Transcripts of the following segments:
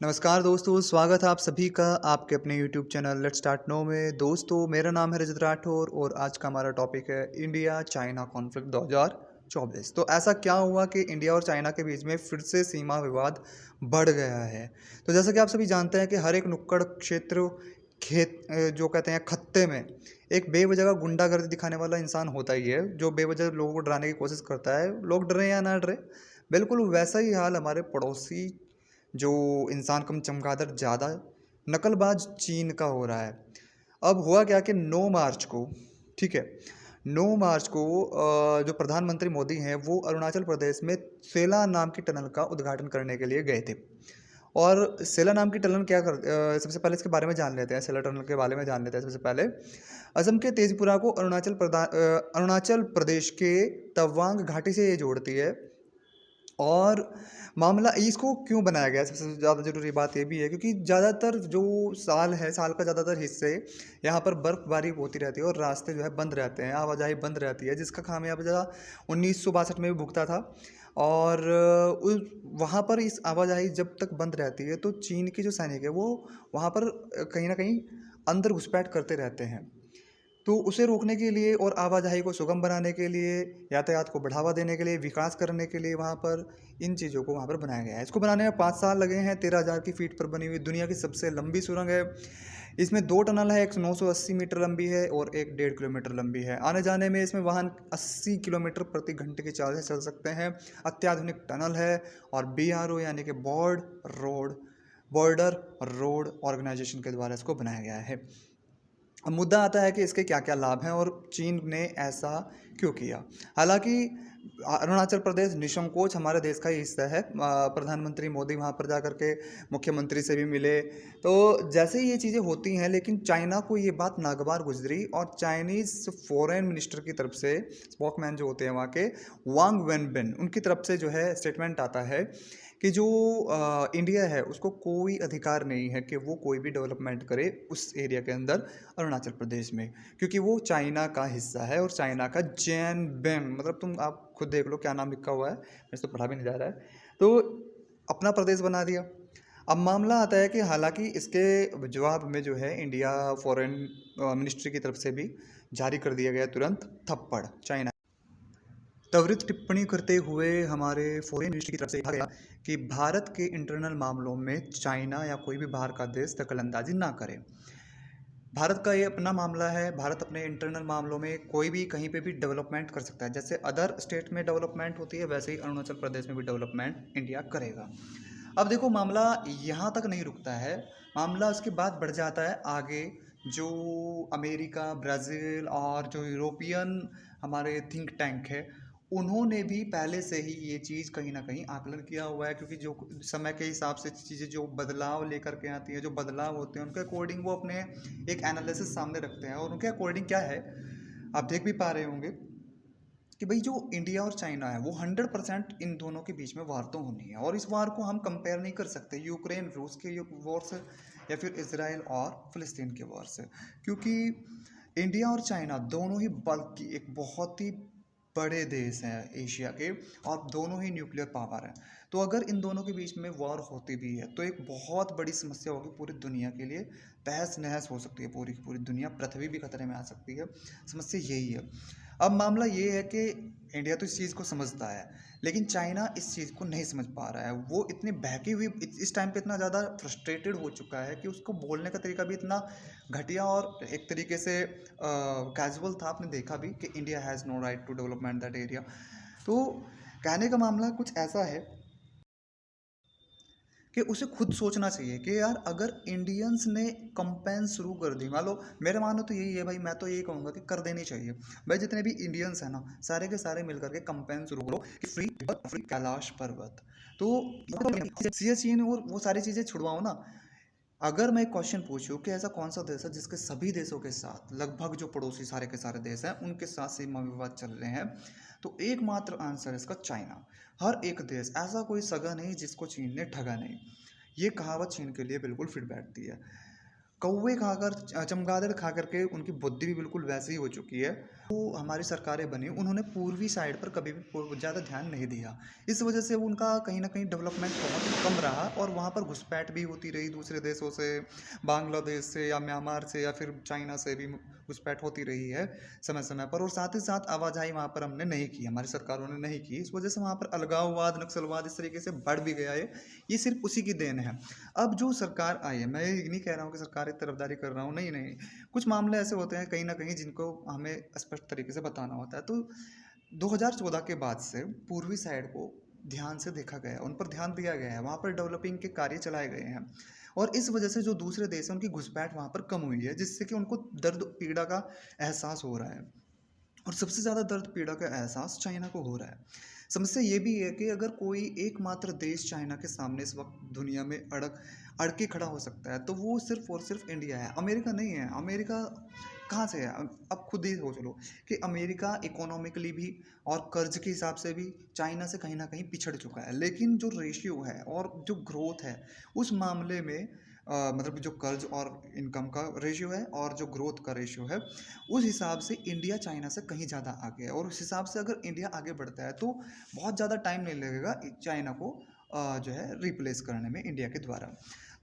नमस्कार दोस्तों, स्वागत है आप सभी का आपके अपने YouTube channel let's start now में। दोस्तों, मेरा नाम है रजत राठौर और आज का हमारा टॉपिक है इंडिया चाइना कॉन्फ्लिक्ट 2024। तो ऐसा क्या हुआ कि इंडिया और चाइना के बीच में फिर से सीमा विवाद बढ़ गया है। तो जैसा कि आप सभी जानते हैं कि हर एक नुक्कड़ क्षेत्र जो कहते हैं खत्ते में एक बेवजह का गुंडागर्दी दिखाने वाला इंसान होता ही है, जो बेवजह लोगों को डराने की कोशिश करता है। लोग डरे या ना डरे, बिल्कुल वैसा ही हाल हमारे पड़ोसी जो इंसान कम चमगादड़ ज़्यादा नकलबाज चीन का हो रहा है। अब हुआ क्या कि 9 मार्च को, ठीक है, 9 मार्च को जो प्रधानमंत्री मोदी हैं वो अरुणाचल प्रदेश में सेला नाम की टनल का उद्घाटन करने के लिए गए थे। और सेला नाम की टनल सबसे पहले इसके बारे में जान लेते हैं। सेला टनल के बारे में जान लेते हैं सबसे पहले। असम के तेजपुरा को अरुणाचल प्रदेश के तवांग घाटी से ये जोड़ती है। और मामला इसको क्यों बनाया गया है, सबसे ज़्यादा ज़रूरी बात ये भी है क्योंकि ज़्यादातर जो साल है, साल का ज़्यादातर हिस्से यहाँ पर बर्फ़बारी होती रहती है और रास्ते जो है बंद रहते हैं, आवाजाही बंद रहती है, जिसका खामियाजा 1962 में भी भुगता था। और उस वहाँ पर इस आवाजाही जब तक बंद रहती है तो चीन के जो सैनिक है वो वहाँ पर कहीं ना कहीं अंदर घुसपैठ करते रहते हैं। तो उसे रोकने के लिए और आवाजाही को सुगम बनाने के लिए, यातायात को बढ़ावा देने के लिए, विकास करने के लिए वहाँ पर इन चीज़ों को वहाँ पर बनाया गया है। इसको बनाने में 5 साल लगे हैं। 13,000 की फीट पर बनी हुई दुनिया की सबसे लंबी सुरंग है। इसमें 2 टनल है, एक 980 मीटर लंबी है और एक 1.5 किलोमीटर लंबी है। आने जाने में इसमें वाहन 80 किलोमीटर प्रति घंटे की चाल से चल सकते हैं। अत्याधुनिक टनल है और BRO यानी कि बॉर्डर रोड ऑर्गेनाइजेशन के द्वारा इसको बनाया गया है। अब मुद्दा आता है कि इसके क्या क्या लाभ हैं और चीन ने ऐसा क्यों किया। हालांकि अरुणाचल प्रदेश निसंकोच हमारे देश का ही हिस्सा है। प्रधानमंत्री मोदी वहां पर जाकर के मुख्यमंत्री से भी मिले। तो जैसे ही ये चीज़ें होती हैं, लेकिन चाइना को ये बात नागवार गुजरी और चाइनीज़ फॉरेन मिनिस्टर की तरफ से, स्पोकमैन जो होते हैं वहाँ के, वांग वेनबिन, उनकी तरफ से जो है स्टेटमेंट आता है कि जो इंडिया है उसको कोई अधिकार नहीं है कि वो कोई भी डेवलपमेंट करे उस एरिया के अंदर, अरुणाचल प्रदेश में, क्योंकि वो चाइना का हिस्सा है और चाइना का जैनबेन, मतलब तुम आप खुद देख लो क्या नाम लिखा हुआ है, मेरे से तो पढ़ा भी नहीं जा रहा है। तो अपना प्रदेश बना दिया। अब मामला आता है कि हालांकि इसके जवाब में जो है इंडिया फॉरेन मिनिस्ट्री की तरफ से भी जारी कर दिया गया तुरंत थप्पड़ चाइना। त्वरित टिप्पणी करते हुए हमारे फॉरेन मिनिस्ट्री की तरफ से कहा गया कि भारत के इंटरनल मामलों में चाइना या कोई भी बाहर का देश दखलंदाजी ना करे। भारत का ये अपना मामला है। भारत अपने इंटरनल मामलों में कोई भी कहीं पे भी डेवलपमेंट कर सकता है। जैसे अदर स्टेट में डेवलपमेंट होती है, वैसे ही अरुणाचल प्रदेश में भी डेवलपमेंट इंडिया करेगा। अब देखो, मामला यहाँ तक नहीं रुकता है। मामला उसके बाद बढ़ जाता है आगे। जो अमेरिका, ब्राज़ील और जो यूरोपियन हमारे थिंक टैंक है, उन्होंने भी पहले से ही ये चीज़ कहीं ना कहीं आकलन किया हुआ है, क्योंकि जो समय के हिसाब से चीज़ें जो बदलाव लेकर के आती हैं, जो बदलाव होते हैं, उनके अकॉर्डिंग वो अपने एक एनालिसिस सामने रखते हैं। और उनके अकॉर्डिंग क्या है, आप देख भी पा रहे होंगे कि भाई जो इंडिया और चाइना है वो 100% इन दोनों के बीच में वार तो होनी है। और इस वार को हम कंपेयर नहीं कर सकते यूक्रेन रूस के वॉर से या फिर इसराइल और फ़लस्तीन के वॉर से, क्योंकि इंडिया और चाइना दोनों ही बल्कि एक बहुत ही बड़े देश हैं एशिया के, और दोनों ही न्यूक्लियर पावर हैं। तो अगर इन दोनों के बीच में वॉर होती भी है तो एक बहुत बड़ी समस्या होगी पूरी दुनिया के लिए। तहस नहस हो सकती है पूरी की पूरी दुनिया, पृथ्वी भी खतरे में आ सकती है। समस्या यही है। अब मामला ये है कि इंडिया तो इस चीज़ को समझता है, लेकिन चाइना इस चीज़ को नहीं समझ पा रहा है। वो इतनी बहकी हुई इस टाइम पे इतना ज़्यादा फ्रस्ट्रेटेड हो चुका है कि उसको बोलने का तरीका भी इतना घटिया और एक तरीके से कैजुअल था। आपने देखा भी कि India has no right to development that area. तो कहने का मामला कुछ ऐसा है कि उसे खुद सोचना चाहिए कि यार, अगर इंडियंस ने कंपेन शुरू कर दी, मान लो, मेरा मानो तो यही है भाई, मैं तो यही कहूँगा कि कर देनी चाहिए भाई। जितने भी इंडियंस हैं ना, सारे के सारे मिल करके कंपेन शुरू करो कि फ्री फ्री कैलाश पर्वत। तो सियाचिन और वो सारी चीज़ें छुड़वाओ ना। अगर मैं क्वेश्चन पूछूं कि ऐसा कौन सा देश है जिसके सभी देशों के साथ, लगभग जो पड़ोसी सारे के सारे देश हैं उनके साथ सीमा विवाद चल रहे हैं, तो एकमात्र आंसर है इसका चाइना। हर एक देश, ऐसा कोई सगा नहीं जिसको चीन ने ठगा नहीं। ये कहावत चीन के लिए बिल्कुल फिट बैठती है। कौवे खाकर चमगादड़ खा करके उनकी बुद्धि भी बिल्कुल वैसी ही हो चुकी है। वो हमारी सरकारें बनी, उन्होंने पूर्वी साइड पर कभी भी ज़्यादा ध्यान नहीं दिया। इस वजह से उनका कहीं न कहीं डेवलपमेंट बहुत ही कम रहा और वहाँ पर घुसपैठ भी होती रही दूसरे देशों से, बांग्लादेश से या म्यांमार से या फिर चाइना से भी घुसपैठ होती रही है समय-समय पर, और साथ ही साथ आवाजाही वहाँ पर हमने नहीं की, हमारी सरकारों ने नहीं की। इस वजह से वहाँ पर अलगाववाद, नक्सलवाद इस तरीके से बढ़ भी गया है। ये सिर्फ़ उसी की देन है। अब जो सरकार आई है, मैं ये नहीं कह रहा हूँ कि सरकार की तरफदारी कर रहा हूँ, नहीं, नहीं। कुछ मामले ऐसे होते हैं कहीं न कहीं जिनको हमें स्पष्ट तरीके से बताना होता है। तो 2014 के बाद से पूर्वी साइड को ध्यान से देखा गया है, उन पर ध्यान दिया गया है, वहाँ पर डेवलपिंग के कार्य चलाए गए हैं और इस वजह से जो दूसरे देश हैं, उनकी घुसपैठ वहाँ पर कम हुई है, जिससे कि उनको दर्द पीड़ा का एहसास हो रहा है। और सबसे ज़्यादा दर्द पीड़ा का एहसास चाइना को हो रहा है। समस्या ये भी है कि अगर कोई एकमात्र देश चाइना के सामने इस वक्त दुनिया में अड़ के खड़ा हो सकता है, तो वो सिर्फ़ और सिर्फ़ इंडिया है, अमेरिका नहीं है। अमेरिका कहाँ से है? अब खुद ही सोच लो कि अमेरिका इकोनॉमिकली भी और कर्ज़ के हिसाब से भी चाइना से कहीं न कहीं पिछड़ चुका है। लेकिन जो रेशियो है और जो ग्रोथ है, उस मामले में मतलब जो कर्ज़ और इनकम का रेशियो है और जो ग्रोथ का रेशियो है, उस हिसाब से इंडिया चाइना से कहीं ज़्यादा आगे है और उस हिसाब से अगर इंडिया आगे बढ़ता है तो बहुत ज़्यादा टाइम नहीं लगेगा चाइना को जो है रिप्लेस करने में इंडिया के द्वारा।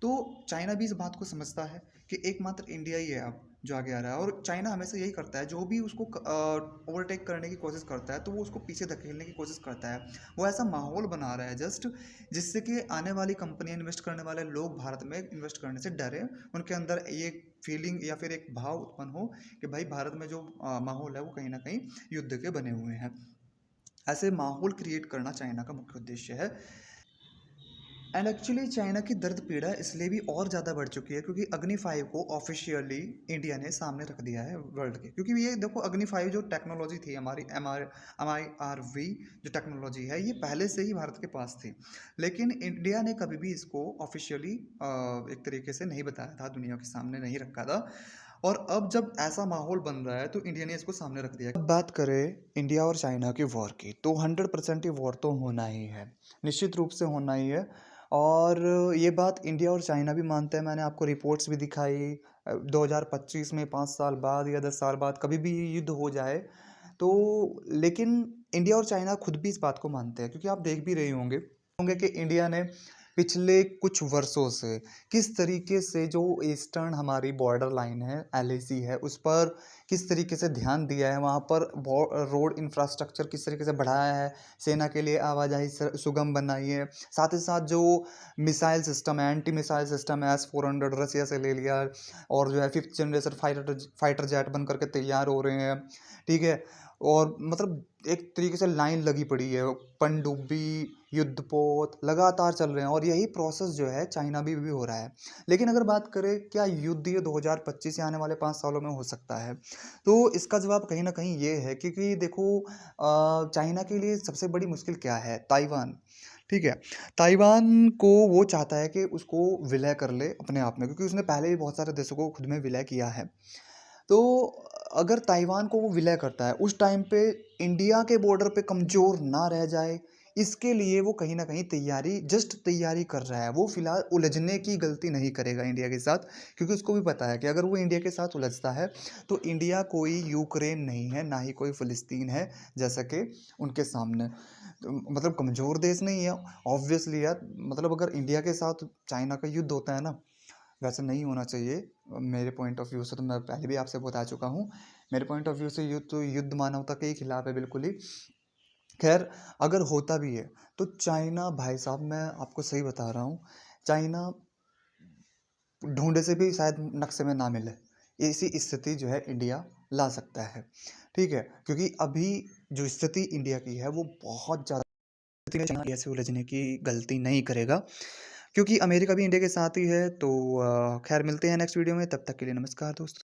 तो चाइना भी इस बात को समझता है कि एकमात्र इंडिया ही है अब जो आगे आ रहा है, और चाइना हमेशा यही करता है, जो भी उसको ओवरटेक करने की कोशिश करता है तो वो उसको पीछे धकेलने की कोशिश करता है। वो ऐसा माहौल बना रहा है जस्ट, जिससे कि आने वाली कंपनियां, इन्वेस्ट करने वाले लोग भारत में इन्वेस्ट करने से डरे, उनके अंदर ये फीलिंग या फिर एक भाव उत्पन्न हो कि भाई भारत में जो माहौल है वो कहीं ना कहीं युद्ध के बने हुए हैं। ऐसे माहौल क्रिएट करना चाइना का मुख्य उद्देश्य है। एंड एक्चुअली चाइना की दर्द पीड़ा इसलिए भी और ज़्यादा बढ़ चुकी है क्योंकि अग्नि 5 को ऑफिशियली इंडिया ने सामने रख दिया है वर्ल्ड के, क्योंकि ये देखो अग्नि 5 जो टेक्नोलॉजी थी हमारी MIRV जो टेक्नोलॉजी है, ये पहले से ही भारत के पास थी, लेकिन इंडिया ने कभी भी इसको ऑफिशियली एक तरीके से नहीं बताया था, दुनिया के सामने नहीं रखा था। और अब जब ऐसा माहौल बन रहा है तो इंडिया ने इसको सामने रख दिया। अब बात करें इंडिया और चाइना की वॉर की, तो 100% ही वॉर तो होना ही है, निश्चित रूप से होना ही है। और ये बात इंडिया और चाइना भी मानते हैं, मैंने आपको रिपोर्ट्स भी दिखाई। 2025 में 5 साल बाद या 10 साल बाद कभी भी युद्ध हो जाए तो, लेकिन इंडिया और चाइना खुद भी इस बात को मानते हैं, क्योंकि आप देख भी रहे होंगे कि इंडिया ने पिछले कुछ वर्षों से किस तरीके से जो ईस्टर्न हमारी बॉर्डर लाइन है, LAC है, उस पर किस तरीके से ध्यान दिया है, वहाँ पर रोड इंफ्रास्ट्रक्चर किस तरीके से बढ़ाया है, सेना के लिए आवाजाही सुगम बनाई है, साथ ही साथ जो मिसाइल सिस्टम है, एंटी मिसाइल सिस्टम है, S-400 रसिया से ले लिया, और जो है 5th जनरेशन फाइटर जेट बन करके तैयार हो रहे हैं, ठीक है। और मतलब एक तरीके से लाइन लगी पड़ी है, पनडुब्बी, युद्धपोत लगातार चल रहे हैं, और यही प्रोसेस जो है चाइना भी हो रहा है। लेकिन अगर बात करें क्या युद्ध ये 2025 या आने वाले 5 सालों में हो सकता है, तो इसका जवाब कहीं न कहीं ये है, क्योंकि देखो चाइना के लिए सबसे बड़ी मुश्किल क्या है? ताइवान, ठीक है? ताइवान को वो चाहता है कि उसको विलय कर ले अपने आप में, क्योंकि उसने पहले भी बहुत सारे देशों को खुद में विलय किया है। तो अगर ताइवान को वो विलय करता है, उस टाइम पे इंडिया के बॉर्डर पे कमज़ोर ना रह जाए, इसके लिए वो कहीं न कहीं तैयारी कर रहा है। वो फ़िलहाल उलझने की गलती नहीं करेगा इंडिया के साथ, क्योंकि उसको भी पता है कि अगर वो इंडिया के साथ उलझता है, तो इंडिया कोई यूक्रेन नहीं है, ना ही कोई फ़िलिस्तीन है, जैसा कि उनके सामने। तो मतलब कमज़ोर देश नहीं है, ऑब्वियसली यार, मतलब अगर इंडिया के साथ चाइना का युद्ध होता है ना, वैसे नहीं होना चाहिए। मेरे पॉइंट ऑफ व्यू से तो मैं पहले भी आपसे बता चुका हूँ। मेरे पॉइंट ऑफ व्यू से युद्ध मानवता के ही खिलाफ है बिल्कुल ही। खैर, अगर होता भी है तो चाइना, भाई साहब मैं आपको सही बता रहा हूँ, चाइना ढूंढे से भी शायद नक्शे में ना मिले, ऐसी स्थिति जो है इंडिया ला सकता है, ठीक है। क्योंकि अभी जो स्थिति इंडिया की है वो बहुत ज़्यादा स्थिति में चाइना इंडिया से उलझने की गलती नहीं करेगा, क्योंकि अमेरिका भी इंडिया के साथ ही है। तो खैर मिलते हैं नेक्स्ट वीडियो में, तब तक के लिए नमस्कार दोस्तों।